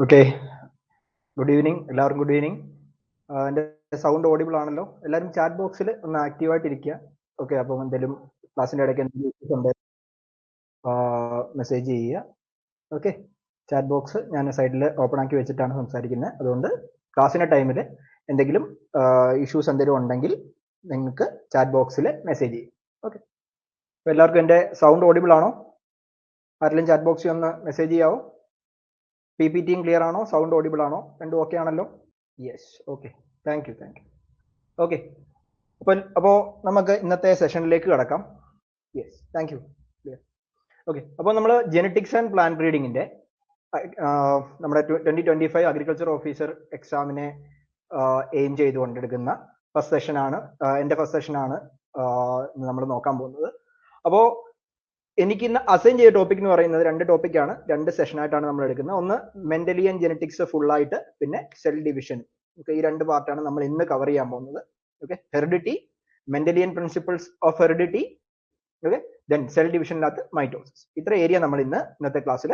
Okay, good evening എല്ലാവർക്കും. Good evening. എൻ്റെ sound audible ആണല്ലോ? എല്ലാവരും ചാറ്റ് ബോക്സിൽ ഒന്ന് ആക്റ്റീവായിട്ട് ഇരിക്കുക. ഓക്കെ, അപ്പം എന്തെങ്കിലും ക്ലാസ്സിൻ്റെ ഇടയ്ക്ക് എന്തെങ്കിലും ഇഷ്യൂസ് ഉണ്ട് മെസ്സേജ് ചെയ്യുക. ഓക്കെ, ചാറ്റ് ബോക്സ് ഞാൻ സൈഡിൽ ഓപ്പൺ ആക്കി വെച്ചിട്ടാണ് സംസാരിക്കുന്നത്. അതുകൊണ്ട് ക്ലാസ്സിൻ്റെ ടൈമിൽ എന്തെങ്കിലും ഇഷ്യൂസ് എന്തെങ്കിലും ഉണ്ടെങ്കിൽ നിങ്ങൾക്ക് ചാറ്റ് ബോക്സിൽ മെസ്സേജ് ചെയ്യും. ഓക്കെ, അപ്പോൾ എല്ലാവർക്കും എൻ്റെ സൗണ്ട് ഓഡിബിൾ ആണോ? ആരെങ്കിലും ചാറ്റ് ബോക്സിൽ ഒന്ന് മെസ്സേജ് ചെയ്യാവോ? PPTയും ക്ലിയർ ആണോ? സൗണ്ട് ഓഡിബിൾ ആണോ? രണ്ടും ഓക്കെ ആണല്ലോ? Yes, okay, thank you. Okay, അപ്പോൾ നമുക്ക് ഇന്നത്തെ സെഷനിലേക്ക് കിടക്കാം. Yes, thank you. ഓക്കെ, അപ്പോൾ നമ്മൾ ജെനറ്റിക്സ് ആൻഡ് പ്ലാന്റ് ബ്രീഡിങ്ങിൻ്റെ നമ്മുടെ 2025 അഗ്രികൾച്ചർ ഓഫീസർ എക്സാമിനെ എയിം ചെയ്തുകൊണ്ടെടുക്കുന്ന ഫസ്റ്റ് സെഷനാണ്, എൻ്റെ ഫസ്റ്റ് സെഷനാണ് നമ്മൾ നോക്കാൻ പോകുന്നത്. അപ്പോൾ എനിക്ക് ഇന്ന് അസൈൻ ചെയ്ത ടോപ്പിക് എന്ന് പറയുന്നത് രണ്ട് ടോപ്പിക്കാണ്, രണ്ട് സെഷനായിട്ടാണ് നമ്മൾ എടുക്കുന്നത്. ഒന്ന് മെന്റലിയൻ ജെനറ്റിക്സ് ഫുള്ളായിട്ട്, പിന്നെ സെൽ ഡിവിഷൻ. ഓക്കെ, ഈ രണ്ട് പാർട്ടാണ് നമ്മൾ ഇന്ന് കവർ ചെയ്യാൻ പോകുന്നത്. Okay, heredity, Mendelian principles of heredity, okay, then cell ഡിവിഷനിനകത്ത് മൈറ്റോസിസ്. ഇത്ര ഏരിയ നമ്മൾ ഇന്നത്തെ ക്ലാസ്സിൽ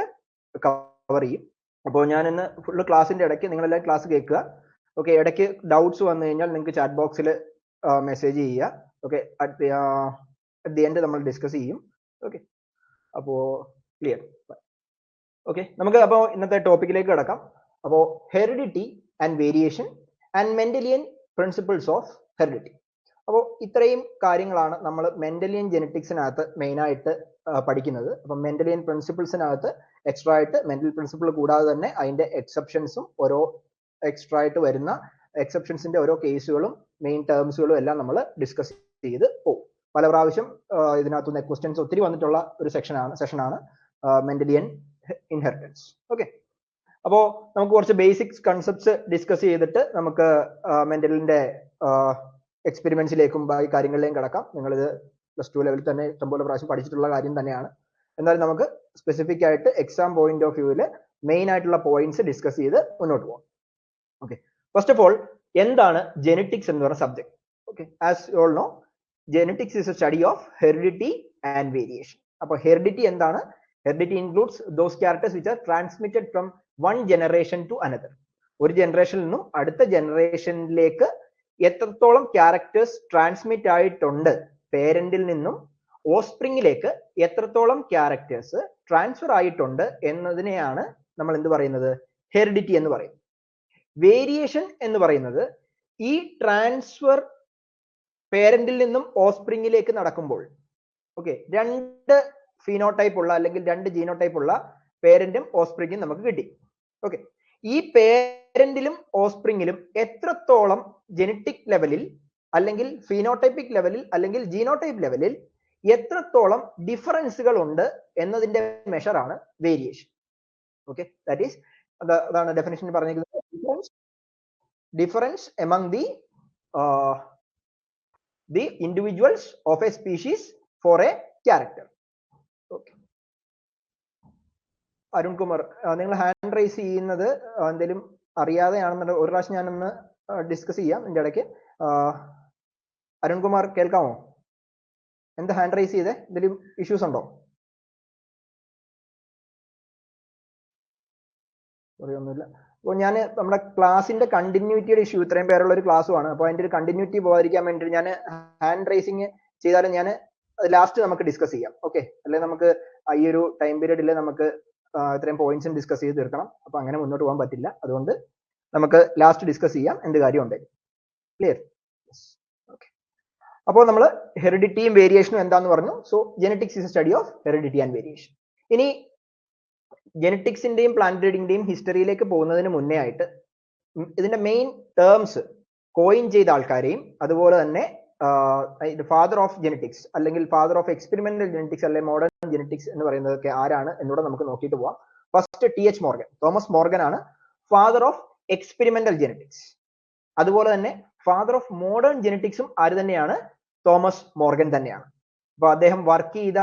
കവർ ചെയ്യും. അപ്പോൾ ഞാൻ ഇന്ന് ഫുള്ള് ക്ലാസ്സിന്റെ ഇടയ്ക്ക് നിങ്ങളെല്ലാം ക്ലാസ് കേൾക്കുക. ഓക്കെ, ഇടയ്ക്ക് ഡൗട്ട്സ് വന്നു കഴിഞ്ഞാൽ നിങ്ങൾക്ക് ചാറ്റ് ബോക്സിൽ മെസ്സേജ് ചെയ്യുക. ഓക്കെ, അറ്റ് ദി എൻഡ് നമ്മൾ ഡിസ്കസ് ചെയ്യും. ഓക്കെ, അപ്പോൾ ക്ലിയർ. ഓക്കെ, നമുക്ക് അപ്പോൾ ഇന്നത്തെ ടോപ്പിക്കിലേക്ക് കിടക്കാം. അപ്പോൾ heredity and variation and Mendelian principles of heredity. അപ്പോൾ ഇത്രയും കാര്യങ്ങളാണ് നമ്മൾ മെന്റലിയൻ ജെനറ്റിക്സിനകത്ത് മെയിനായിട്ട് പഠിക്കുന്നത്. അപ്പം മെന്റലിയൻ പ്രിൻസിപ്പിൾസിനകത്ത് എക്സ്ട്രാ ആയിട്ട് മെന്റൽ പ്രിൻസിപ്പിൾ കൂടാതെ തന്നെ അതിന്റെ എക്സെപ്ഷൻസും ഓരോ എക്സ്ട്രാ ആയിട്ട് വരുന്ന എക്സെപ്ഷൻസിന്റെ ഓരോ കേസുകളും മെയിൻ ടേംസുകളും എല്ലാം നമ്മൾ ഡിസ്കസ് ചെയ്ത് പോകും. പല പ്രാവശ്യം ഇതിനകത്തുനിന്ന് ക്വസ്റ്റ്യൻസ് ഒത്തിരി വന്നിട്ടുള്ള ഒരു സെഷനാണ് മെന്റലിയൻ ഇൻഹെറിറ്റൻസ്. ഓക്കെ, അപ്പോൾ നമുക്ക് കുറച്ച് ബേസിക്സ് കൺസെപ്റ്റ്സ് ഡിസ്കസ് ചെയ്തിട്ട് നമുക്ക് മെന്റലിന്റെ എക്സ്പെരിമെന്റ്സിലേക്കും ബാക്കി കാര്യങ്ങളിലേക്കും കിടക്കാം. നിങ്ങളിത് +2 ലെവലിൽ തന്നെ ഇഷ്ടംപോലെ പ്രാവശ്യം പഠിച്ചിട്ടുള്ള കാര്യം തന്നെയാണ്. എന്നാലും നമുക്ക് സ്പെസിഫിക് ആയിട്ട് എക്സാം പോയിന്റ് ഓഫ് വ്യൂവിൽ മെയിൻ ആയിട്ടുള്ള പോയിന്റ്സ് ഡിസ്കസ് ചെയ്ത് മുന്നോട്ട് പോകാം. ഓക്കെ, ഫസ്റ്റ് ഓഫ് ഓൾ എന്താണ് ജെനറ്റിക്സ് എന്ന് പറയുന്ന subject? Okay, as you all know, genetics is a study of heredity and variation. അപ്പോൾ ഹെറിഡിറ്റി എന്താണ്? Heredity includes those characters which are transmitted from one generation to another. ഒരു ജനറേഷനിൽ നിന്നും അടുത്ത ജനറേഷനിലേക്ക് എത്രത്തോളം ക്യാരക്ടേഴ്സ് ട്രാൻസ്മിറ്റ് ആയിട്ടുണ്ട്, പേരന്റിൽ നിന്നും ഓസ്പ്രിങ്ങിലേക്ക് എത്രത്തോളം ക്യാരക്ടേഴ്സ് ട്രാൻസ്ഫർ ആയിട്ടുണ്ട് എന്നതിനെയാണ് നമ്മൾ എന്ത് പറയുന്നത്? ഹെറിഡിറ്റി എന്ന് പറയുന്നത്. വേരിയേഷൻ എന്ന് പറയുന്നത് ഈ ട്രാൻസ്ഫർ പേരന്റിൽ നിന്നും ഓസ്പ്രിങ്ങിലേക്ക് നടക്കുമ്പോൾ, ഓക്കെ, രണ്ട് ഫീനോടൈപ്പ് ഉള്ള അല്ലെങ്കിൽ രണ്ട് ജീനോടൈപ്പ് ഉള്ള പേരന്റും ഓസ്പ്രിങ്ങും നമുക്ക് കിട്ടി. ഓക്കെ, ഈ പേരന്റിലും ഓസ്പ്രിങ്ങിലും എത്രത്തോളം ജെനറ്റിക് ലെവലിൽ അല്ലെങ്കിൽ ഫീനോടൈപ്പിക് ലെവലിൽ അല്ലെങ്കിൽ ജീനോടൈപ്പ് ലെവലിൽ എത്രത്തോളം ഡിഫറൻസുകൾ ഉണ്ട് എന്നതിന്റെ മെഷറാണ് വേരിയേഷൻ. ഓക്കെ, ദാറ്റ് ഈസ് അതാണ് ഡെഫിനിഷൻ പറഞ്ഞിരിക്കുന്നത്. Difference among the individuals of a species for a character. Okay, Arun Kumar, നിങ്ങൾ ഹാൻഡ് റൈസ് ചെയ്യുന്നത് എന്തെങ്കിലും അറിയാതെയാണെന്നുണ്ടെങ്കിൽ ഒരു പ്രാവശ്യം ഞാനൊന്ന് ഡിസ്കസ് ചെയ്യാം ഇതിന്റെ ഇടയ്ക്ക്. അരുൺ കുമാർ കേൾക്കാമോ? എന്താ ഹാൻഡ് റൈസ് ചെയ്തേ? എന്തെങ്കിലും ഇഷ്യൂസ് ഉണ്ടോ? ഒന്നുമില്ല. അപ്പോൾ ഞാൻ നമ്മുടെ ക്ലാസിന്റെ കണ്ടിന്യൂറ്റിയുടെ ഇഷ്യൂ, ഇത്രയും പേരുള്ള ഒരു ക്ലാസ്സുമാണ്. അപ്പോൾ അതിന്റെ ഒരു കണ്ടിന്യൂറ്റി പോകാതിരിക്കാൻ വേണ്ടി ഞാൻ ഹാൻഡ് റൈസിങ് ചെയ്താലും ഞാൻ ലാസ്റ്റ് നമുക്ക് ഡിസ്കസ് ചെയ്യാം. ഓക്കെ, അല്ലെങ്കിൽ നമുക്ക് ഈ ഒരു ടൈം പീരീഡിൽ നമുക്ക് ഇത്രയും പോയിന്റ്സും ഡിസ്കസ് ചെയ്ത് തീർക്കണം. അപ്പൊ അങ്ങനെ മുന്നോട്ട് പോകാൻ പറ്റില്ല. അതുകൊണ്ട് നമുക്ക് ലാസ്റ്റ് ഡിസ്കസ് ചെയ്യാം എന്ത് കാര്യം ഉണ്ടെങ്കിൽ. ക്ലിയർ? ഓക്കെ, അപ്പോൾ നമ്മൾ ഹെറിഡിറ്റിയും വേരിയേഷനും എന്താന്ന് പറഞ്ഞു. So genetics is a study of heredity and variation. ഇനി ജെനറ്റിക്സിന്റെയും പ്ലാന്റ് ബ്രീഡിന്റെയും ഹിസ്റ്ററിയിലേക്ക് പോകുന്നതിന് മുന്നേ ആയിട്ട് ഇതിന്റെ മെയിൻ ടേംസ് കോയിൻ ചെയ്ത ആൾക്കാരെയും അതുപോലെ തന്നെ ഫാദർ ഓഫ് ജെനറ്റിക്സ് അല്ലെങ്കിൽ ഫാദർ ഓഫ് എക്സ്പെരിമെന്റൽ ജെനറ്റിക്സ് അല്ലെങ്കിൽ മോഡേൺ ജെനറ്റിക്സ് എന്ന് പറയുന്നതൊക്കെ ആരാണ് എന്നൂടെ നമുക്ക് നോക്കിയിട്ട് പോവാം. First TH Morgan, Thomas Morgan ആണ് ഫാദർ ഓഫ് എക്സ്പെരിമെന്റൽ ജെനറ്റിക്സ്. അതുപോലെ തന്നെ ഫാദർ ഓഫ് മോഡേൺ ജെനറ്റിക്സും ആര് തന്നെയാണ്? തോമസ് മോർഗൻ തന്നെയാണ്. അപ്പൊ അദ്ദേഹം വർക്ക് ചെയ്ത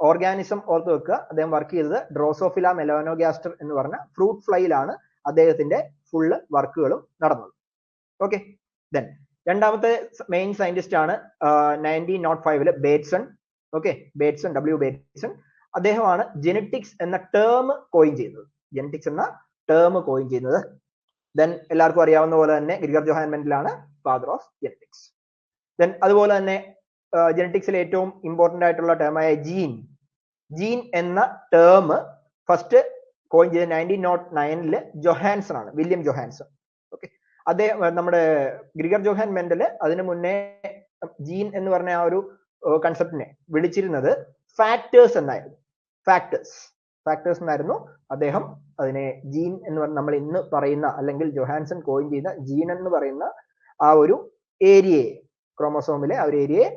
ഓർഗാനിസം ഓർത്ത് വെക്കുക. അദ്ദേഹം വർക്ക് ചെയ്തത് ഡ്രോസോഫില മെലാനോഗാസ്റ്റർ എന്ന് പറഞ്ഞ ഫ്രൂട്ട് ഫ്ലൈയിലാണ് അദ്ദേഹത്തിന്റെ ഫുള്ള് വർക്കുകളും നടന്നത്. ഓക്കെ, ദെൻ രണ്ടാമത്തെ മെയിൻ സയന്റിസ്റ്റ് ആണ് 1905 Bateson. Okay, Bateson, W Bateson. അദ്ദേഹമാണ് ജെനറ്റിക്സ് എന്ന ടേം കോയിൻ ചെയ്തത്. ജെനറ്റിക്സ് എന്ന ടേം കോയിൻ ചെയ്യുന്നത്. ദെൻ എല്ലാവർക്കും അറിയാവുന്ന പോലെ തന്നെ ഗ്രിഗർ ജോഹാൻ മെൻഡലാണ് ഫാദർ ഓഫ് ജെനറ്റിക്സ്. ദെൻ അതുപോലെ തന്നെ ജെനറ്റിക്സിലെ ഏറ്റവും ഇമ്പോർട്ടന്റ് ആയിട്ടുള്ള ടേമായ ജീൻ എന്ന ടേം ഫസ്റ്റ് കോയിൻ ചെയ്ത 1909 ജൊഹാൻസൺ ആണ്, വില്യം ജൊഹാൻസൺ. ഓക്കെ, അദ്ദേഹം നമ്മുടെ ഗ്രിഗർ ജോഹാൻ മെൻഡൽ അതിനു മുന്നേ ജീൻ എന്ന് പറഞ്ഞ ആ ഒരു കൺസെപ്റ്റിനെ വിളിച്ചിരുന്നത് ഫാക്ടേഴ്സ് എന്നായിരുന്നു. ഫാക്ടേഴ്സ് എന്നായിരുന്നു അദ്ദേഹം അതിനെ ജീൻ എന്ന് പറഞ്ഞ നമ്മൾ ഇന്ന് പറയുന്ന അല്ലെങ്കിൽ ജൊഹാൻസൺ കോയിൻ ചെയ്ത ജീൻ എന്ന് പറയുന്ന ആ ഒരു ഏരിയയെ, ക്രോമോസോമിലെ ആ ഒരു ഏരിയയെ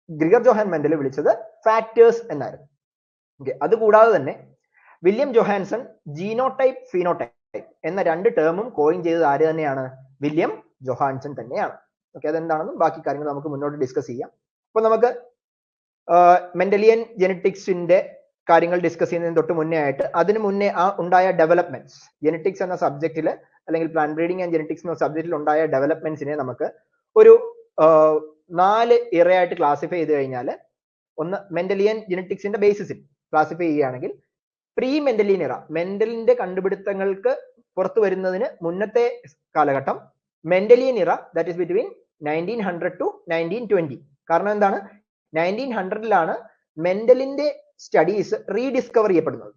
ഗ്രിഗർ ജോഹാൻ മെൻഡൽ വിളിച്ചത് ഫാക്ടേഴ്സ് എന്നായിരുന്നു. ഓക്കെ, അതുകൂടാതെ തന്നെ വില്യം ജൊഹാൻസൺ ജീനോടൈപ്പ് ഫീനോടൈപ്പ് എന്ന രണ്ട് ടേമും കോയിൻ ചെയ്തത് ആര് തന്നെയാണ്? വില്യം ജൊഹാൻസൺ തന്നെയാണ്. ഓക്കെ, അതെന്താണെന്നും ബാക്കി കാര്യങ്ങൾ നമുക്ക് മുന്നോട്ട് ഡിസ്കസ് ചെയ്യാം. അപ്പൊ നമുക്ക് മെൻഡലിയൻ ജെനറ്റിക്സിന്റെ കാര്യങ്ങൾ ഡിസ്കസ് ചെയ്യുന്നതിന് തൊട്ട് മുന്നേ ആയിട്ട് അതിന് മുന്നേ ആ ഉണ്ടായ ഡെവലപ്മെന്റ്സ്, ജെനറ്റിക്സ് എന്ന സബ്ജക്റ്റിൽ അല്ലെങ്കിൽ പ്ലാന്റ് ബ്രീഡിംഗ് ആൻഡ് ജെനറ്റിക്സ് എന്ന സബ്ജക്റ്റിൽ ഉണ്ടായ ഡെവലപ്മെന്റ്സിനെ നമുക്ക് ഒരു 4 ഇറയായിട്ട് ക്ലാസിഫൈ ചെയ്ത് കഴിഞ്ഞാൽ, ഒന്ന് മെൻഡലിയൻ ജെനറ്റിക്സിന്റെ ബേസിസിൽ ക്ലാസിഫൈ ചെയ്യുകയാണെങ്കിൽ പ്രീ മെൻഡലിയൻ ഇറ, മെൻഡലിന്റെ കണ്ടുപിടുത്തങ്ങൾക്ക് പുറത്തു വരുന്നതിന് മുന്നത്തെ കാലഘട്ടം, മെൻഡലിയൻ ഇറ ദാറ്റ് ഈസ് ബിറ്റ്വീൻ 1900 to 1920. കാരണം എന്താണ്? 1900 മെൻഡലിന്റെ സ്റ്റഡീസ് റീഡിസ്കവർ ചെയ്യപ്പെടുന്നത്.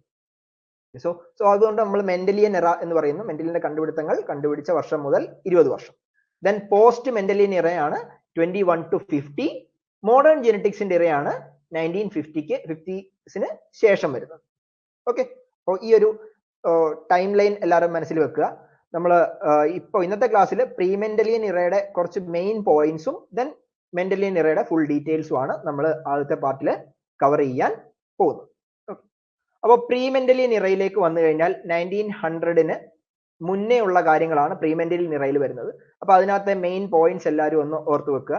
സോ അതുകൊണ്ട് നമ്മൾ മെൻഡലിയൻ എറ എന്ന് പറയുന്നു. മെൻഡലിന്റെ കണ്ടുപിടുത്തങ്ങൾ കണ്ടുപിടിച്ച വർഷം മുതൽ 20 വർഷം. ദെൻ പോസ്റ്റ് മെൻഡലിയൻ ഇറയാണ് 21 to 50. മോഡേൺ ജെനറ്റിക്സിന്റെ ഇറയാണ് 1950 ശേഷം വരുന്നത്. ഓക്കെ, അപ്പോൾ ഈ ഒരു ടൈം ലൈൻ എല്ലാവരും മനസ്സിൽ വെക്കുക. നമ്മൾ ഇപ്പോൾ ഇന്നത്തെ ക്ലാസ്സിൽ പ്രീ മെൻഡലിയൻ ഇറയുടെ കുറച്ച് മെയിൻ പോയിന്റ്സും ദെൻ മെൻഡലിയൻ ഇറയുടെ ഫുൾ ഡീറ്റെയിൽസും ആണ് നമ്മൾ ആദ്യത്തെ പാർട്ടിൽ കവർ ചെയ്യാൻ പോകുന്നത്. അപ്പോൾ പ്രീ മെൻഡലിയൻ ഇറയിലേക്ക് വന്നു കഴിഞ്ഞാൽ 1900 മുന്നേ ഉള്ള കാര്യങ്ങളാണ് പ്രീ മെൻഡലിയൻ ഇറയിൽ വരുന്നത്. അപ്പൊ അതിനകത്തെ മെയിൻ പോയിന്റ്സ് എല്ലാവരും ഒന്ന് ഓർത്ത് വെക്കുക.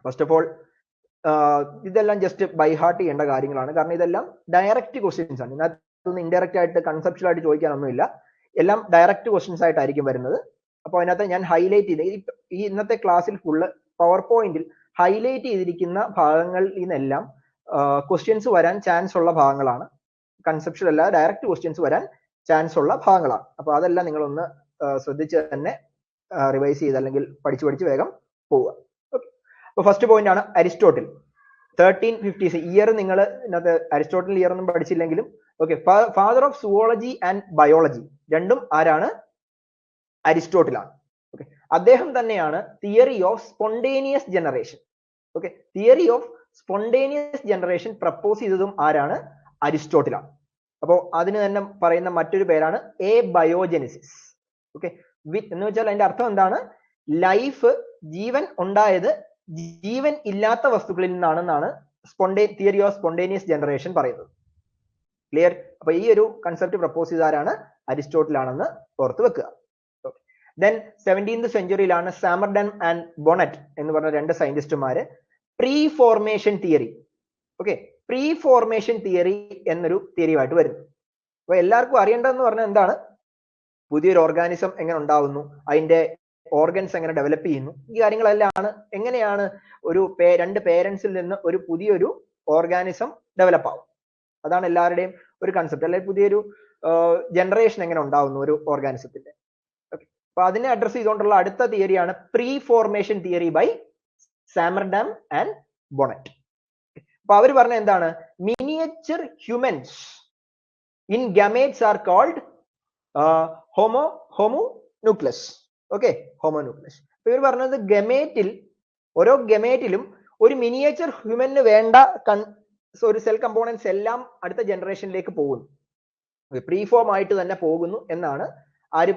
ഫസ്റ്റ് ഓഫ് ഓൾ ഇതെല്ലാം ജസ്റ്റ് ബൈ ഹാർട്ട് ചെയ്യേണ്ട കാര്യങ്ങളാണ്. കാരണം ഇതെല്ലാം ഡയറക്റ്റ് ക്വസ്റ്റ്യൻസ് ആണ്. ഇതിനകത്തൊന്നും ഇൻഡയറക്റ്റ് ആയിട്ട് കൺസെപ്ച്വൽ ആയിട്ട് ചോദിക്കാനൊന്നുമില്ല. എല്ലാം ഡയറക്റ്റ് ക്വസ്റ്റ്യൻസ് ആയിട്ടായിരിക്കും വരുന്നത്. അപ്പോൾ അതിനകത്ത് ഞാൻ ഹൈലൈറ്റ് ചെയ്ത് ഈ ഇന്നത്തെ ക്ലാസ്സിൽ ഫുള്ള് പവർ പോയിന്റിൽ ഹൈലൈറ്റ് ചെയ്തിരിക്കുന്ന ഭാഗങ്ങളിൽ നിന്നെല്ലാം ക്വസ്റ്റ്യൻസ് വരാൻ ചാൻസ് ഉള്ള ഭാഗങ്ങളാണ്. കൺസെപ്ച്വൽ അല്ല, ഡയറക്റ്റ് ക്വസ്റ്റ്യൻസ് വരാൻ ചാൻസ് ഉള്ള ഭാഗങ്ങളാണ്. അപ്പോൾ അതെല്ലാം നിങ്ങളൊന്ന് ശ്രദ്ധിച്ച് തന്നെ റിവൈസ് ചെയ്ത് അല്ലെങ്കിൽ പഠിച്ച് വേഗം പോവുക. ഓക്കെ, അപ്പോൾ ഫസ്റ്റ് പോയിന്റ് ആണ് അരിസ്റ്റോട്ടിൽ. 1350s ഇയർ നിങ്ങൾ ഇതിനകത്ത് അരിസ്റ്റോട്ടിൽ ഇയർ ഒന്നും പഠിച്ചില്ലെങ്കിലും okay, father of zoology and biology രണ്ടും ആരാണ്? അരിസ്റ്റോട്ടിലാണ്. ഓക്കെ, അദ്ദേഹം തന്നെയാണ് theory of spontaneous generation, okay, theory of spontaneous generation propose ചെയ്തതും ആരാണ്? അരിസ്റ്റോട്ടിലാണ്. അപ്പോൾ അതിന് തന്നെ പറയുന്ന മറ്റൊരു പേരാണ് എ ബയോജെനിസിസ്. ഓക്കെ, എന്ന് വെച്ചാൽ അതിന്റെ അർത്ഥം എന്താണ്? ലൈഫ്, ജീവൻ ഉണ്ടായത് ജീവൻ ഇല്ലാത്ത വസ്തുക്കളിൽ നിന്നാണെന്നാണ് തിയറി ഓഫ് സ്പോണ്ടേനിയസ് ജനറേഷൻ പറയുന്നത്. ക്ലിയർ? അപ്പൊ ഈ ഒരു കൺസെപ്റ്റ് പ്രപ്പോസ് ചെയ്ത ആരാണ്? അരിസ്റ്റോട്ടിലാണെന്ന് ഓർത്ത് വെക്കുക. ദെൻ 17th സെഞ്ചുറിയിലാണ് സാമർഡൺ ആൻഡ് ബോണറ്റ് എന്ന് പറഞ്ഞ രണ്ട് സയന്റിസ്റ്റുമാര് preformation theory, okay, preformation theory എന്നൊരു തിയറിയുമായിട്ട് വരുന്നു. അപ്പൊ എല്ലാവർക്കും അറിയേണ്ടതെന്ന് പറഞ്ഞാൽ എന്താണ്? പുതിയൊരു ഓർഗാനിസം എങ്ങനെ ഉണ്ടാവുന്നു, അതിന്റെ ഓർഗൻസ് എങ്ങനെ ഡെവലപ്പ് ചെയ്യുന്നു, ഈ കാര്യങ്ങളെല്ലാം എങ്ങനെയാണ് ഒരു രണ്ട് പേരൻസിൽ നിന്ന് ഒരു പുതിയൊരു ഓർഗാനിസം ഡെവലപ്പ് ആവും. അതാണ് എല്ലാവരുടെയും ഒരു കൺസെപ്റ്റ്. അല്ലെങ്കിൽ പുതിയൊരു ജനറേഷൻ എങ്ങനെ ഉണ്ടാവുന്നു ഒരു ഓർഗാനിസത്തിന്റെ. ഓക്കെ, അപ്പൊ അതിനെ അഡ്രസ് ചെയ്തുകൊണ്ടുള്ള അടുത്ത തിയറിയാണ് preformation theory by Swammerdam and Bonnet. അപ്പൊ അവർ പറഞ്ഞ എന്താണ്? Miniature humans in gametes are called homunculus. Okay, homunculus. അപ്പൊ ഇവർ പറഞ്ഞത് ഗമേറ്റിൽ, ഓരോ ഗമേറ്റിലും ഒരു മിനിയേച്ചർ ഹ്യൂമന് വേണ്ട ഒരു സെൽ കമ്പോണൻസ് എല്ലാം അടുത്ത ജനറേഷനിലേക്ക് പോകുന്നു, പ്രീ ഫോം ആയിട്ട് തന്നെ പോകുന്നു എന്നാണ് ആര്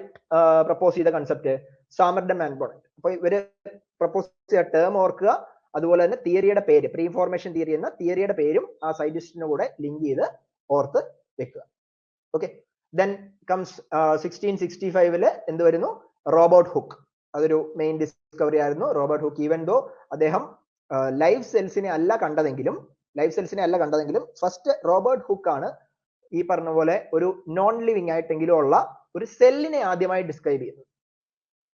പ്രപ്പോസ് ചെയ്ത കൺസെപ്റ്റ്? സാമർഡൺ and Bonnet. അപ്പൊ ഇവര് പ്രപ്പോസ് ചെയ്ത ടേം ഓർക്കുക. അതുപോലെ തന്നെ തിയറിയുടെ പേര്, പ്രീ ഫോർമേഷൻ തിയറി എന്ന തിയറിയുടെ പേരും ആ സയന്റിസ്റ്റിന്റെ കൂടെ ലിങ്ക് ചെയ്ത് ഓർത്ത് വെക്കുക. ഓക്കെ, ദെൻ കംസ് 1665 എന്ത് വരുന്നു? Robert hook. അതൊരു മെയിൻ ഡിസ്കവറി ആയിരുന്നു. റോബർട്ട് ഹുക്ക്, ഈവൻ ദോ അദ്ദേഹം ലൈവ് സെൽസിനെ അല്ല കണ്ടതെങ്കിലും ഫസ്റ്റ് റോബർട്ട് ഹുക്ക് ആണ് ഈ പറഞ്ഞ പോലെ ഒരു നോൺ ലിവിങ് ആയിട്ടെങ്കിലും ഉള്ള ഒരു സെല്ലിനെ ആദ്യമായി ഡിസ്ക്രൈബ് ചെയ്യുന്നത്.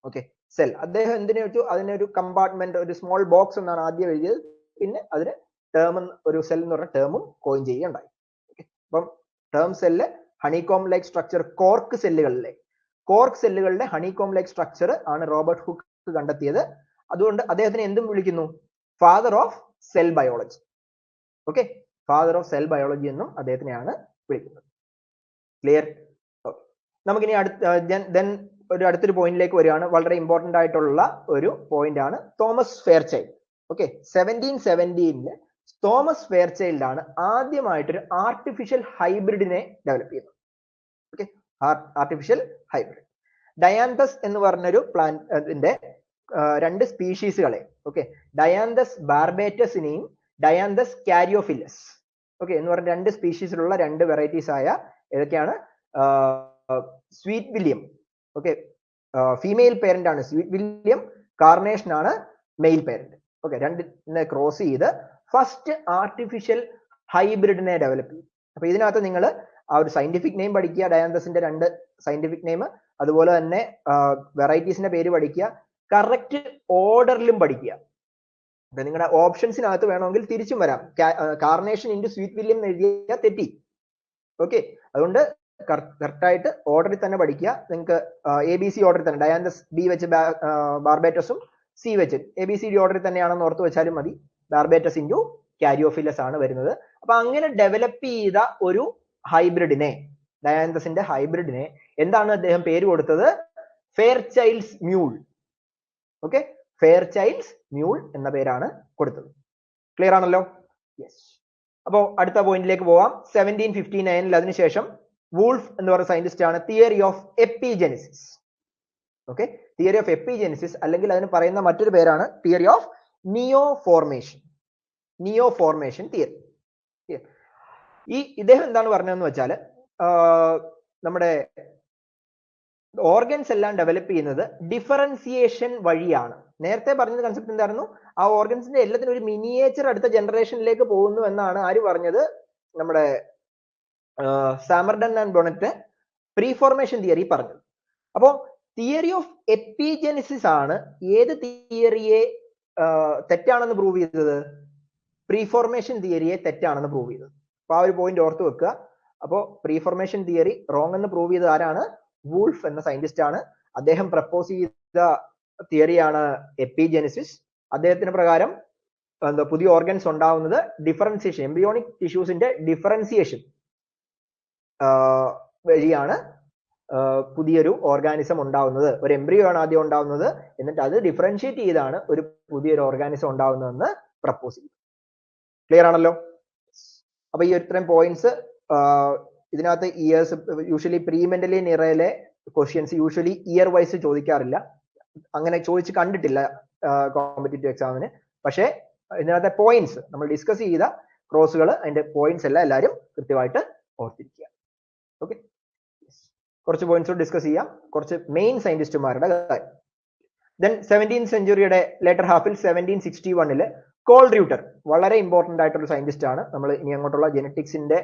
Okay, cell. അദ്ദേഹം എന്തിനു വെച്ചു? അതിനൊരു കമ്പാർട്ട്മെന്റ്, ഒരു സ്മോൾ ബോക്സ് എന്നാണ് ആദ്യം എഴുതിയത്. പിന്നെ അതിന് ടേം, ഒരു സെൽ എന്ന് പറഞ്ഞ ടേമും കോയിൻ ചെയ്യുകയുണ്ടായി. ഓക്കെ, അപ്പം term cell honeycomb like structure cork സെല്ലുകളുടെ ഹണികോം ലൈക്ക് സ്ട്രക്ചർ ആണ് റോബർട്ട് ഹുക്ക് കണ്ടെത്തിയത്. അതുകൊണ്ട് അദ്ദേഹത്തിനെ എന്തും വിളിക്കുന്നു? Father of cell biology. ഓക്കെ, ഫാദർ ഓഫ് സെൽ ബയോളജി എന്നും അദ്ദേഹത്തിനെയാണ് വിളിക്കുന്നത്. ക്ലിയർ? നമുക്കിനി അടുത്തൊരു പോയിന്റിലേക്ക് വരികയാണ്. വളരെ ഇമ്പോർട്ടന്റ് ആയിട്ടുള്ള ഒരു പോയിന്റ് ആണ് തോമസ് ഫെയർചൈൽഡ്. ഓക്കെ, 1717 തോമസ് ഫെയർചൈൽഡ് ആണ് ആദ്യമായിട്ടൊരു ആർട്ടിഫിഷ്യൽ ഹൈബ്രിഡിനെ ഡെവലപ്പ് ചെയ്യുന്നത്. ഓക്കെ, ആർട്ടിഫിഷ്യൽ ഹൈബ്രിഡ് ഡയാന്തസ് എന്ന് പറഞ്ഞൊരു പ്ലാന്റിന്റെ രണ്ട് സ്പീഷീസുകളെ, ഓക്കെ, ഡയാന്തസ് ബാർബേറ്റസിനെയും ഡയാന്തസ് കാരിയോഫില്ലസ്, ഓക്കെ എന്ന് പറഞ്ഞ രണ്ട് സ്പീഷീസിലുള്ള രണ്ട് വെറൈറ്റീസ് ആയ ഏതൊക്കെയാണ്? Sweet William, okay, female parent ആണ് സ്വീറ്റ് വില്യം, കാർണേഷൻ ആണ് മെയിൽ പേരന്റ്. ഓക്കെ, രണ്ടിനെ ക്രോസ് ചെയ്ത് ഫസ്റ്റ് ആർട്ടിഫിഷ്യൽ ഹൈബ്രിഡിനെ ഡെവലപ്പ് ചെയ്യും. അപ്പൊ ഇതിനകത്ത് നിങ്ങൾ ആ ഒരു സയന്റിഫിക് നെയിം പഠിക്കുക, ഡയാന്തസിന്റെ രണ്ട് സയന്റിഫിക് നെയിം, അതുപോലെ തന്നെ വെറൈറ്റീസിന്റെ പേര് പഠിക്കുക, കറക്റ്റ് ഓർഡറിലും പഠിക്കുക. അപ്പൊ നിങ്ങളുടെ ഓപ്ഷൻസിനകത്ത് വേണമെങ്കിൽ തിരിച്ചും വരാം. കാർണേഷൻ ഇൻറ്റു സ്വീറ്റ് വില്യം എഴുതിയാൽ തെറ്റി. ഓക്കെ, അതുകൊണ്ട് കറക്റ്റായിട്ട് ഓർഡറിൽ തന്നെ പഠിക്കുക. നിങ്ങൾക്ക് ABC ഓർഡറിൽ തന്നെ, ഡയാന്തസ് B വെച്ച് ബാർബേറ്റസും C വെച്ച് ABCD ഓർഡറിൽ തന്നെയാണെന്ന് ഓർത്ത് വെച്ചാലും മതി. ബാർബേറ്റസ് ഇൻറ്റു കാരിയോഫില്ലസ് ആണ് വരുന്നത്. അപ്പൊ അങ്ങനെ ഡെവലപ്പ് ചെയ്ത ഒരു ഹൈബ്രിഡിനെ, ഡയാന്തസിന്റെ ഹൈബ്രിഡിനെ എന്താണ് അദ്ദേഹം പേര് കൊടുത്തത്? ഫെയർചൈൽഡ്സ് മ്യൂൾ. ഓക്കെ, ഫെയർചൈൽഡ്സ് മ്യൂൾ എന്ന പേരാണ് കൊടുത്തത്. ക്ലിയർ ആണല്ലോ? യെസ്. അപ്പോൾ അടുത്ത പോയിന്റിലേക്ക് പോവാം. 1759 അതിനുശേഷം വൂൾഫ് എന്ന് പറയുന്ന സയന്റിസ്റ്റ് ആണ് theory of epigenesis. Okay, theory of epigenesis, അല്ലെങ്കിൽ അതിന് പറയുന്ന മറ്റൊരു പേരാണ് theory of neo formation theory. ഇദ്ദേഹം എന്താണ് പറഞ്ഞതെന്ന് വെച്ചാൽ, നമ്മുടെ ഓർഗൻസ് എല്ലാം ഡെവലപ്പ് ചെയ്യുന്നത് ഡിഫറൻസിയേഷൻ വഴിയാണ്. നേരത്തെ പറഞ്ഞ കൺസെപ്റ്റ് എന്തായിരുന്നു? ആ ഓർഗൻസിന്റെ എല്ലാത്തിനും ഒരു മിനിയേച്ചർ അടുത്ത ജനറേഷനിലേക്ക് പോകുന്നു എന്നാണ് ആര് പറഞ്ഞത്? നമ്മുടെ സാമർഡൺ ആൻഡ് ബൊണറ്റ് പ്രീഫോർമേഷൻ തിയറി പറഞ്ഞത്. അപ്പോ തിയറി ഓഫ് എപ്പിജെനിസിസ് ആണ് ഏത് തിയറിയെ തെറ്റാണെന്ന് പ്രൂവ് ചെയ്തത്? പ്രീഫോർമേഷൻ തിയറിയെ തെറ്റാണെന്ന് പ്രൂവ് ചെയ്തത്. അപ്പൊ ആ ഒരു പോയിന്റ് ഓർത്ത് വെക്കുക. അപ്പോ പ്രീഫോർമേഷൻ തിയറി റോങ് എന്ന് പ്രൂവ് ചെയ്തത് ആരാണ്? വൂൾഫ് എന്ന സയന്റിസ്റ്റ് ആണ്. അദ്ദേഹം പ്രപ്പോസ് ചെയ്ത തിയറിയാണ് എപ്പിജെനിസിസ്. അദ്ദേഹത്തിന് പ്രകാരം പുതിയ ഓർഗൻസ് ഉണ്ടാവുന്നത് ഡിഫറൻസിയേഷൻ, എംബ്രിയോണിക് ടിഷ്യൂസിന്റെ ഡിഫറൻസിയേഷൻ വഴിയാണ് പുതിയൊരു ഓർഗാനിസം ഉണ്ടാവുന്നത്. ഒരു എംബ്രിയോ ആണ് ആദ്യം ഉണ്ടാവുന്നത്, എന്നിട്ട് അത് ഡിഫറൻഷിയേറ്റ് ചെയ്താണ് ഒരു പുതിയൊരു ഓർഗാനിസം ഉണ്ടാവുന്നതെന്ന് പ്രപ്പോസ് ചെയ്തു. ക്ലിയർ ആണല്ലോ? അപ്പൊ ഈ ഇത്രയും പോയിന്റ്സ് ഇതിനകത്ത് ഇയേഴ്സ് യൂഷ്വലി പ്രീ മെന്റലി നിറയിലെ ക്വസ്റ്റ്യൻസ് യൂഷ്വലി ഇയർ വൈസ് ചോദിക്കാറില്ല, അങ്ങനെ ചോദിച്ച് കണ്ടിട്ടില്ല കോമ്പറ്റേറ്റീവ് എക്സാമിന്. പക്ഷേ ഇതിനകത്തെ പോയിന്റ്സ് നമ്മൾ ഡിസ്കസ് ചെയ്ത ക്രോസുകൾ, അതിന്റെ പോയിന്റ്സ് എല്ലാം എല്ലാവരും കൃത്യമായിട്ട് ഓർത്തിരിക്കുക. ഓക്കെ, കുറച്ച് പോയിന്റ്സ് ഡിസ്കസ് ചെയ്യാം, കുറച്ച് മെയിൻ സയന്റിസ്റ്റുമാരുടെ കാര്യം. ദെൻ 17th സെഞ്ചുറിയുടെ ലേറ്റർ ഹാഫിൽ 1761 കോൾറിയൂട്ടർ വളരെ ഇമ്പോർട്ടന്റ് ആയിട്ടുള്ള സയന്റിസ്റ്റ് ആണ്. നമ്മൾ ഇനി അങ്ങോട്ടുള്ള ജെനറ്റിക്സിന്റെ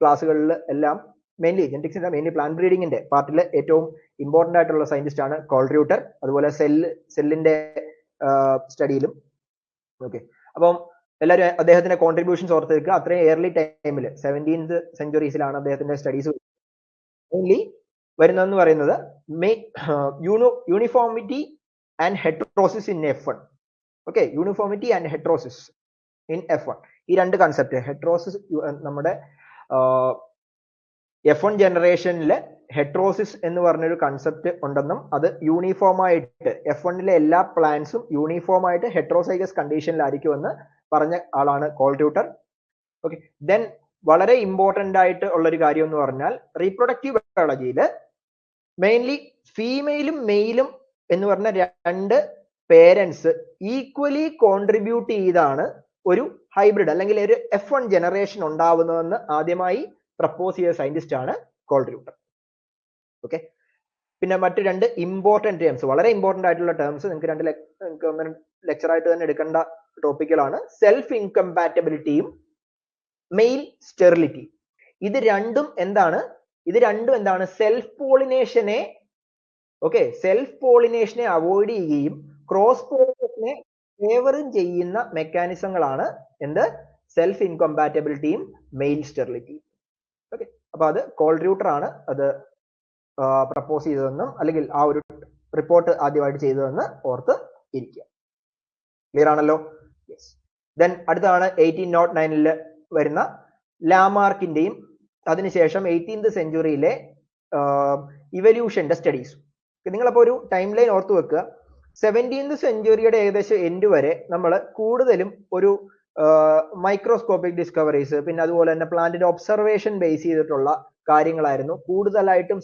ക്ലാസ്സുകളിൽ എല്ലാം മെയിൻലി പ്ലാന്റ് ബ്രീഡിങ്ങിന്റെ പാർട്ടിൽ ഏറ്റവും ഇമ്പോർട്ടന്റ് ആയിട്ടുള്ള സയന്റിസ്റ്റ് ആണ് കോൾറിയൂട്ടർ. അതുപോലെ സെല്ലിന്റെ സ്റ്റഡിയിലും. ഓക്കെ, അപ്പം എല്ലാവരും അദ്ദേഹത്തിന്റെ കോൺട്രിബ്യൂഷൻസ് ഓർത്ത് വെക്കുക. അത്രയും ഏർലി ടൈമിൽ 17th സെഞ്ചുറീസിലാണ് അദ്ദേഹത്തിന്റെ സ്റ്റഡീസ് മെയിൻലി വരുന്നതെന്ന് പറയുന്നത്. Uniformity and heterosis in F1. Okay, uniformity and heterosis in F1, ഈ രണ്ട് കൺസെപ്റ്റ്. ഹെട്രോസിസ്, നമ്മുടെ F1 ജനറേഷനിൽ ഹെട്രോസിസ് എന്ന് പറഞ്ഞൊരു കൺസെപ്റ്റ് ഉണ്ടെന്നും അത് യൂണിഫോം ആയിട്ട് F1-ലെ എല്ലാ പ്ലാന്റ്സും യൂണിഫോം ആയിട്ട് ഹെട്രോസൈഗസ് കണ്ടീഷനിലായിരിക്കുമെന്ന് പറഞ്ഞ ആളാണ് കോൾറിയൂട്ടർ. ഓക്കെ, ദെൻ വളരെ ഇമ്പോർട്ടന്റ് ആയിട്ട് ഉള്ളൊരു കാര്യം എന്ന് പറഞ്ഞാൽ റീപ്രൊഡക്റ്റീവ് ബയോളജിയിൽ മെയിൻലി ഫീമെയിലും മെയിലും എന്ന് പറഞ്ഞ രണ്ട് പേരൻസ് ഈക്വലി കോൺട്രിബ്യൂട്ട് ചെയ്താണ് ഒരു ഹൈബ്രിഡ് അല്ലെങ്കിൽ ഒരു F1 ജനറേഷൻ ഉണ്ടാവുന്നതെന്ന് ആദ്യമായി പ്രപ്പോസ് ചെയ്ത സയന്റിസ്റ്റ് ആണ് കോൾറിയൂട്ടർ. ഓക്കെ, പിന്നെ മറ്റ് രണ്ട് ഇമ്പോർട്ടന്റ് ടേംസ്, വളരെ ഇമ്പോർട്ടന്റ് ആയിട്ടുള്ള ടേംസ്, നിങ്ങൾക്ക് ഒന്ന് ലെക്ചർ ആയിട്ട് തന്നെ എടുക്കേണ്ട ടോപ്പിക്കുകളാണ്. സെൽഫ് ഇൻകമ്പാറ്റബിലിറ്റിയും മെയിൽ സ്റ്റെറിലിറ്റി. ഇത് രണ്ടും എന്താണ്? സെൽഫ് പോളിനേഷനെ അവോയ്ഡ് ചെയ്യുകയും ക്രോസ് പോളിനേഷനെ ഫേവറും ചെയ്യുന്ന മെക്കാനിസങ്ങളാണ് എന്ത്? സെൽഫ് ഇൻകമ്പാറ്റബിലിറ്റിയും മെയിൽ സ്റ്റെറിലിറ്റിയും. ഓക്കെ, അപ്പൊ അപ്പൊ അത് കോൾഡ്രൂട്ടർ ആണ് അത് പ്രപ്പോസ് ചെയ്തതെന്നും അല്ലെങ്കിൽ ആ ഒരു റിപ്പോർട്ട് ആദ്യമായിട്ട് ചെയ്തതെന്ന് ഓർത്ത് ഇരിക്കുക. ക്ലിയർ ആണല്ലോ? യെസ്. ദെൻ അടുത്താണ് 1809 വരുന്ന ലാമാർക്കിന്റെയും അതിനുശേഷം 18th സെഞ്ചുറിയിലെ ഇവല്യൂഷന്റെ സ്റ്റഡീസ്. നിങ്ങളപ്പോ ഒരു ടൈം ലൈൻ ഓർത്ത് വെക്കുക. 17th സെഞ്ചുറിയുടെ ഏകദേശം എൻഡ് വരെ നമ്മൾ കൂടുതലും ഒരു മൈക്രോസ്കോപ്പിക് ഡിസ്കവറീസ്, പിന്നെ അതുപോലെ തന്നെ പ്ലാന്റിന്റെ ഒബ്സർവേഷൻ ബേസ് ചെയ്തിട്ടുള്ള കാര്യങ്ങളായിരുന്നു കൂടുതലായിട്ടും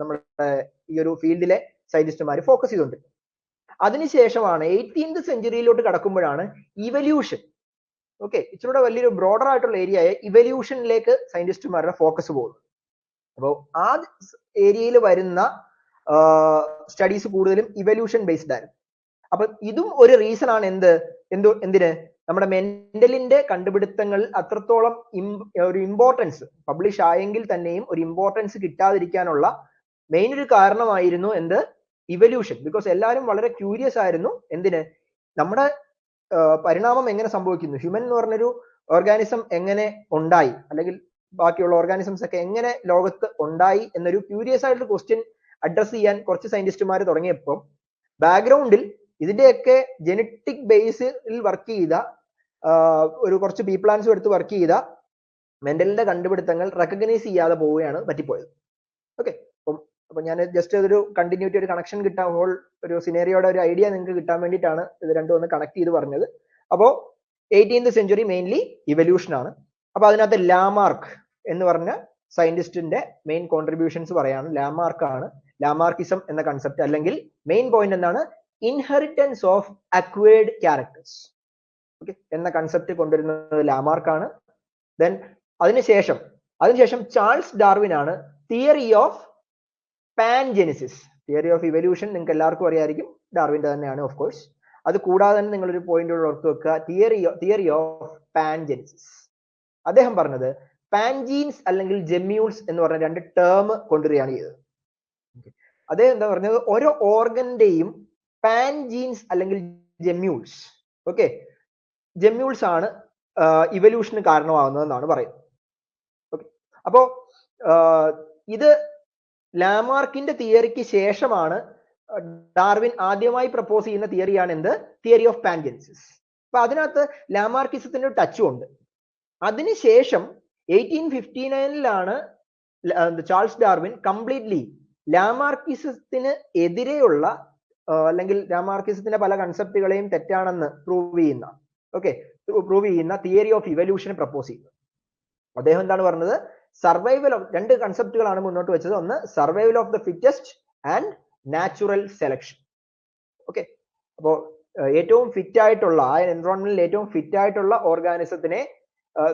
നമ്മുടെ ഈ ഒരു ഫീൽഡിലെ സയന്റിസ്റ്റുമാർ ഫോക്കസ് ചെയ്തുകൊണ്ടിരുന്നത്. അതിനുശേഷമാണ് 18th സെഞ്ചുറിയിലോട്ട് കടക്കുമ്പോഴാണ് ഇവല്യൂഷൻ, ഓക്കെ, ഇച്ചിലൂടെ വലിയൊരു ബ്രോഡർ ആയിട്ടുള്ള ഏരിയ ആയ ഇവല്യൂഷനിലേക്ക് സയന്റിസ്റ്റുമാരുടെ ഫോക്കസ് പോകുന്നു. അപ്പോൾ ആ ഏരിയയിൽ വരുന്ന സ്റ്റഡീസ് കൂടുതലും ഇവല്യൂഷൻ ബേസ്ഡ് ആയിരുന്നു. അപ്പൊ ഇതും ഒരു റീസൺ ആണ്. എന്തിന് നമ്മുടെ മെന്റലിന്റെ കണ്ടുപിടുത്തങ്ങൾ അത്രത്തോളം ഒരു ഇമ്പോർട്ടൻസ് പബ്ലിഷ് ആയെങ്കിൽ തന്നെയും ഒരു ഇമ്പോർട്ടൻസ് കിട്ടാതിരിക്കാനുള്ള മെയിൻ ഒരു കാരണമായിരുന്നു ഇവല്യൂഷൻ. ബിക്കോസ് എല്ലാവരും വളരെ ക്യൂരിയസ് ആയിരുന്നു നമ്മുടെ പരിണാമം എങ്ങനെ സംഭവിക്കുന്നു, ഹ്യൂമൻ എന്ന് പറഞ്ഞൊരു ഓർഗാനിസം എങ്ങനെ ഉണ്ടായി, അല്ലെങ്കിൽ ബാക്കിയുള്ള ഓർഗാനിസംസ് ഒക്കെ എങ്ങനെ ലോകത്ത് ഉണ്ടായി എന്നൊരു ക്യൂരിയസ് ആയിട്ടുള്ള ക്വസ്റ്റ്യൻ അഡ്രസ് ചെയ്യാൻ കുറച്ച് സയന്റിസ്റ്റുമാർ തുടങ്ങിയപ്പോൾ ബാക്ക്ഗ്രൗണ്ടിൽ ഇതിന്റെയൊക്കെ ജനറ്റിക് ബേസിൽ വർക്ക് ചെയ്ത ഒരു കുറച്ച് പീപ്പിളാൻസും എടുത്ത് വർക്ക് ചെയ്ത മെന്റലിന്റെ കണ്ടുപിടുത്തങ്ങൾ റെക്കഗ്നൈസ് ചെയ്യാതെ പോവുകയാണ് പറ്റിപ്പോയത്. ഓക്കെ, അപ്പൊ ഞാൻ ജസ്റ്റ് അതൊരു കണ്ടിന്യൂറ്റി, ഒരു കണക്ഷൻ കിട്ടാൻ, ഹോൾ ഒരു സിനേറിയോയുടെ ഒരു ഐഡിയ നിങ്ങൾക്ക് കിട്ടാൻ വേണ്ടിയിട്ടാണ് ഇത് രണ്ടും ഒന്ന് കണക്ട് ചെയ്ത് പറഞ്ഞത്. അപ്പോ 18th സെഞ്ചുറി മെയിൻലി ഇവല്യൂഷൻ ആണ്. അപ്പൊ അതിനകത്ത് ലാമാർക്ക് എന്ന് പറഞ്ഞ സയന്റിസ്റ്റിന്റെ മെയിൻ കോൺട്രിബ്യൂഷൻസ് പറയാണ് ലാമാർക്ക് ആണ്. ലാമാർക്കിസം എന്ന കൺസെപ്റ്റ് അല്ലെങ്കിൽ മെയിൻ പോയിന്റ് എന്താണ്, inheritance of acquired characters, okay, എന്ന കൺസെപ്റ്റ് കൊണ്ടുവരുന്നത് ലാമാർക്കാണ്. ദെൻ അതിനുശേഷം ചാൾസ് ഡാർവിൻ ആണ് theory of pangenesis. Theory of evolution നിങ്ങൾക്ക് എല്ലാവർക്കും അറിയാമായിരിക്കും, ഡാർവിന്റെ തന്നെയാണ് ഓഫ് കോഴ്സ്. അത് കൂടാതെ തന്നെ നിങ്ങളൊരു പോയിന്റ് ഓർത്ത് വെക്കുക, തിയറി ഓഫ് പാൻജെനിസിസ്. അദ്ദേഹം പറഞ്ഞത് പാൻജീൻസ് അല്ലെങ്കിൽ ജെമ്യൂൾസ് എന്ന് പറഞ്ഞ രണ്ട് ടേം കൊണ്ടുവരികയാണ് ചെയ്തത്. അദ്ദേഹം എന്താ പറഞ്ഞത്, ഓരോ ഓർഗന്റെയും പാൻജീൻസ് അല്ലെങ്കിൽ ജെമ്യൂൾസ്, ഓക്കെ, ജെമ്യൂൾസ് ആണ് ഇവല്യൂഷന് കാരണമാകുന്നതെന്നാണ് പറയുന്നത്. ഓക്കെ, അപ്പോ ഇത് ലാമാർക്കിന്റെ തിയറിക്ക് ശേഷമാണ് ഡാർവിൻ ആദ്യമായി പ്രപ്പോസ് ചെയ്യുന്ന തിയറിയാണ് തിയറി ഓഫ് പാൻജെനിസിസ്. അപ്പൊ അതിനകത്ത് ലാമാർക്കിസത്തിന്റെ ടച്ചും ഉണ്ട്. അതിനുശേഷം 1859 ചാൾസ് ഡാർവിൻ കംപ്ലീറ്റ്ലി ലാമാർക്കിസത്തിന് എതിരെയുള്ള അല്ലെങ്കിൽ ലാമാർക്കിസത്തിന്റെ പല കൺസെപ്റ്റുകളെയും തെറ്റാണെന്ന് പ്രൂവ് ചെയ്യുന്ന തിയറി ഓഫ് ഇവല്യൂഷനെ പ്രപ്പോസ് ചെയ്യുന്നു. അദ്ദേഹം എന്താണ് പറഞ്ഞത്, സർവൈവൽ ഓഫ്, രണ്ട് കൺസെപ്റ്റുകളാണ് മുന്നോട്ട് വെച്ചത്. ഒന്ന് survival of the fittest and natural selection. Okay, അപ്പോ ഏറ്റവും ഫിറ്റ് ആയിട്ടുള്ള ആ എൻവറോൺമെന്റിൽ ഏറ്റവും ഫിറ്റ് ആയിട്ടുള്ള ഓർഗാനിസത്തിനെ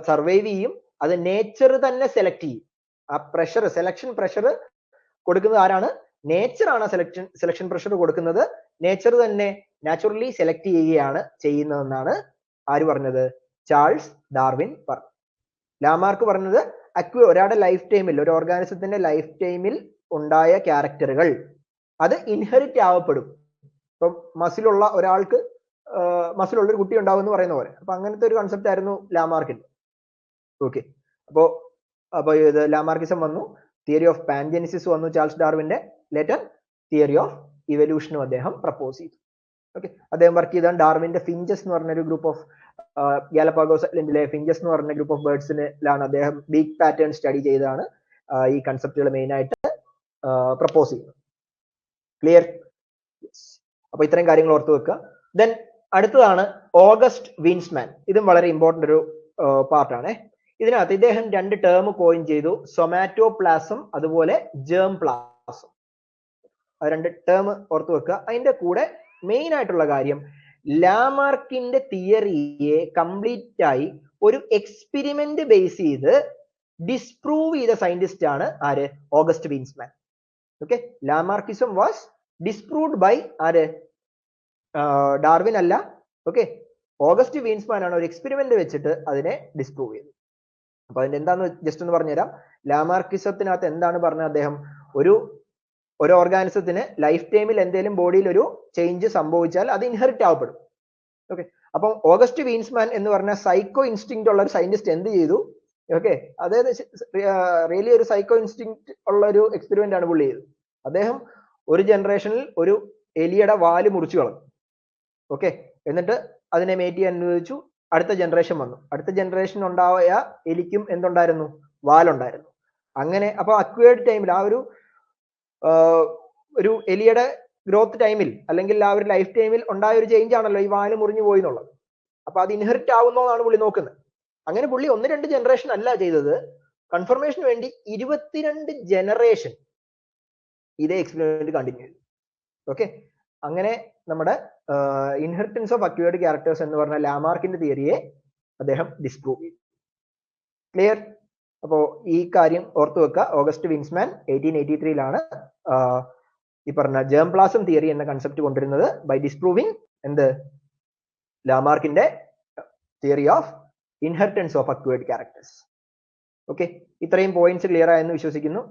സർവൈവ് ചെയ്യും, അത് നേച്ചർ തന്നെ സെലക്ട് ചെയ്യും. ആ സെലക്ഷൻ പ്രഷർ കൊടുക്കുന്നത് ആരാണ്, നേച്ചർ ആണ്. സെലക്ഷൻ പ്രഷർ കൊടുക്കുന്നത് നേച്ചർ തന്നെ നാച്ചുറലി സെലക്ട് ചെയ്യുകയാണ് ചെയ്യുന്നതെന്നാണ് ആര് പറഞ്ഞത്, ചാൾസ് ഡാർവിൻ പറഞ്ഞു. ലാമാർക്ക് പറഞ്ഞത് ഒരാളുടെ ലൈഫ് ടൈമിൽ, ഒരു ഓർഗാനിസത്തിന്റെ ലൈഫ് ടൈമിൽ ഉണ്ടായ ക്യാരക്ടറുകൾ അത് ഇൻഹെറിറ്റ് ആവപ്പെടും. ഇപ്പം മസിലുള്ള ഒരാൾക്ക് മസിലുള്ള ഒരു കുട്ടി ഉണ്ടാവും എന്ന് പറയുന്ന പോലെ. അപ്പൊ അങ്ങനത്തെ ഒരു കൺസെപ്റ്റ് ആയിരുന്നു ലാമാർക്കിന്റെ. ഓക്കെ, അപ്പൊ ഇത് ലാമാർക്കിസം വന്നു, തിയറി ഓഫ് പാൻജെനിസിസ് വന്നു ചാൾസ് ഡാർവിന്റെ. ലേറ്റർ തിയറി ഓഫ് ഇവല്യൂഷനും അദ്ദേഹം പ്രപ്പോസ് ചെയ്തു. ഓക്കെ, അദ്ദേഹം വർക്ക് ചെയ്താണ് ഡാർവിന്റെ ഫിഞ്ചസ് എന്ന് പറഞ്ഞൊരു ഗ്രൂപ്പ് ഓഫ് ഗാലപ്പാഗോസ് ഐലൻഡിലെ ഫിഞ്ചസ് എന്ന് പറഞ്ഞ ഗ്രൂപ്പ് ഓഫ് ബേർഡ്സിലാണ് അദ്ദേഹം ബീക്ക് പാറ്റേൺ സ്റ്റഡി ചെയ്താണ് ഈ കൺസെപ്റ്റുകൾ മെയിൻ ആയിട്ട് പ്രപ്പോസ് ചെയ്യുന്നത്. ക്ലിയർ? അപ്പൊ ഇത്രയും കാര്യങ്ങൾ ഓർത്ത് വെക്കുക. ദെൻ അടുത്തതാണ് ഓഗസ്റ്റ് വീൻസ്മാൻ. ഇതും വളരെ ഇമ്പോർട്ടന്റ് ഒരു പാർട്ടാണ്. ഇതിനകത്ത് ഇദ്ദേഹം രണ്ട് ടേം കോയിൻ ചെയ്തു, സൊമാറ്റോപ്ലാസം അതുപോലെ ജേം പ്ലാസം. രണ്ട് ടേം ഓർത്ത് വെക്കുക. അതിന്റെ കൂടെ മെയിൻ ആയിട്ടുള്ള കാര്യം, ലാമാർക്കിന്റെ തിയറിയെ കംപ്ലീറ്റ് ആയി ഒരു എക്സ്പെരിമെന്റ് ബേസ് ചെയ്ത് ഡിസ്പ്രൂവ് ചെയ്ത സയന്റിസ്റ്റ് ആണ് ആര്, August Weismann. Okay, Lamarckism was disproved by ആര്, ഡാർവിൻ അല്ല. ഓക്കെ, ഓഗസ്റ്റ് വീൻസ്മാൻ ആണ് ഒരു എക്സ്പെരിമെന്റ് വെച്ചിട്ട് അതിനെ ഡിസ്പ്രൂവ് ചെയ്തത്. അപ്പൊ അതിന്റെ എന്താന്ന് ജസ്റ്റ് ഒന്ന് പറഞ്ഞുതരാം. ലാമാർക്കിസത്തിനകത്ത് എന്താണ് പറഞ്ഞത് അദ്ദേഹം, ഒരു ഓർഗാനിസത്തിന് ലൈഫ് ടൈമിൽ എന്തെങ്കിലും ബോഡിയിൽ ഒരു ചേഞ്ച് സംഭവിച്ചാൽ അത് ഇൻഹെറിറ്റ് ആവപ്പെടും. ഓക്കെ, അപ്പം ഓഗസ്റ്റ് വീൻസ്മാൻ എന്ന് പറഞ്ഞ സൈക്കോ ഇൻസ്റ്റിങ്ക്റ്റ് ഉള്ള ഒരു സയന്റിസ്റ്റ് എന്ത് ചെയ്തു, ഓക്കെ, അതായത് റിയലി ഒരു സൈക്കോ ഇൻസ്റ്റിങ്ക്റ്റ് ഉള്ള ഒരു എക്സ്പെരിമെന്റ് ആണ് പുള്ളി ചെയ്തത്. അദ്ദേഹം ഒരു ജനറേഷനിൽ ഒരു എലിയുടെ വാല് മുറിച്ചു കളഞ്ഞു. ഓക്കെ, എന്നിട്ട് അതിനെ മേറ്റ് ചെയ്യാൻ അനുവദിച്ചു. അടുത്ത ജനറേഷൻ വന്നു. അടുത്ത ജനറേഷൻ ഉണ്ടായ എലിക്കും എന്തുണ്ടായിരുന്നു? വാലുണ്ടായിരുന്നു. അങ്ങനെ അപ്പൊ അക്വേർഡ് ടൈമിൽ ആ ഒരു എലിയുടെ ഗ്രോത്ത് ടൈമിൽ അല്ലെങ്കിൽ ആ ഒരു ലൈഫ് ടൈമിൽ ഉണ്ടായ ഒരു ചേഞ്ച് ആണല്ലോ ഈ വാല് മുറിഞ്ഞു പോയി എന്നുള്ളത്. അപ്പൊ അത് ഇൻഹെറിറ്റ് ആവുന്നതാണ് പുള്ളി നോക്കുന്നത്. അങ്ങനെ പുള്ളി 1-2 ജനറേഷൻ അല്ല ചെയ്തത്, കൺഫർമേഷന് വേണ്ടി 22 ജനറേഷൻ ഇതേ എക്സ്പെരിമെന്റ് കണ്ടിന്യൂ ചെയ്തു. ഓക്കെ, അങ്ങനെ നമ്മുടെ ഇൻഹെറിറ്റൻസ് ഓഫ് അക്വേർഡ് ക്യാരക്ടേഴ്സ് എന്ന് പറഞ്ഞ ലാമാർക്കിന്റെ തിയറിയെ അദ്ദേഹം ഡിസ്പ്രൂവ് ചെയ്തു. ക്ലിയർ? അപ്പോ ഈ കാര്യം ഓർത്തു വെക്കുക. ഓഗസ്റ്റ് വിൻസ്മാൻ 1883 ഈ പറഞ്ഞ ജേം പ്ലാസം തിയറി എന്ന കൺസെപ്റ്റ് കൊണ്ടുവരുന്നത് ബൈ ഡിസ്പ്രൂവിങ് എന്ത്? ലാമാർക്കിന്റെ theory of inheritance of acquired characters. Okay, ഇത്രയും പോയിന്റ്സ് ക്ലിയർ ആയെന്ന് വിശ്വസിക്കുന്നു.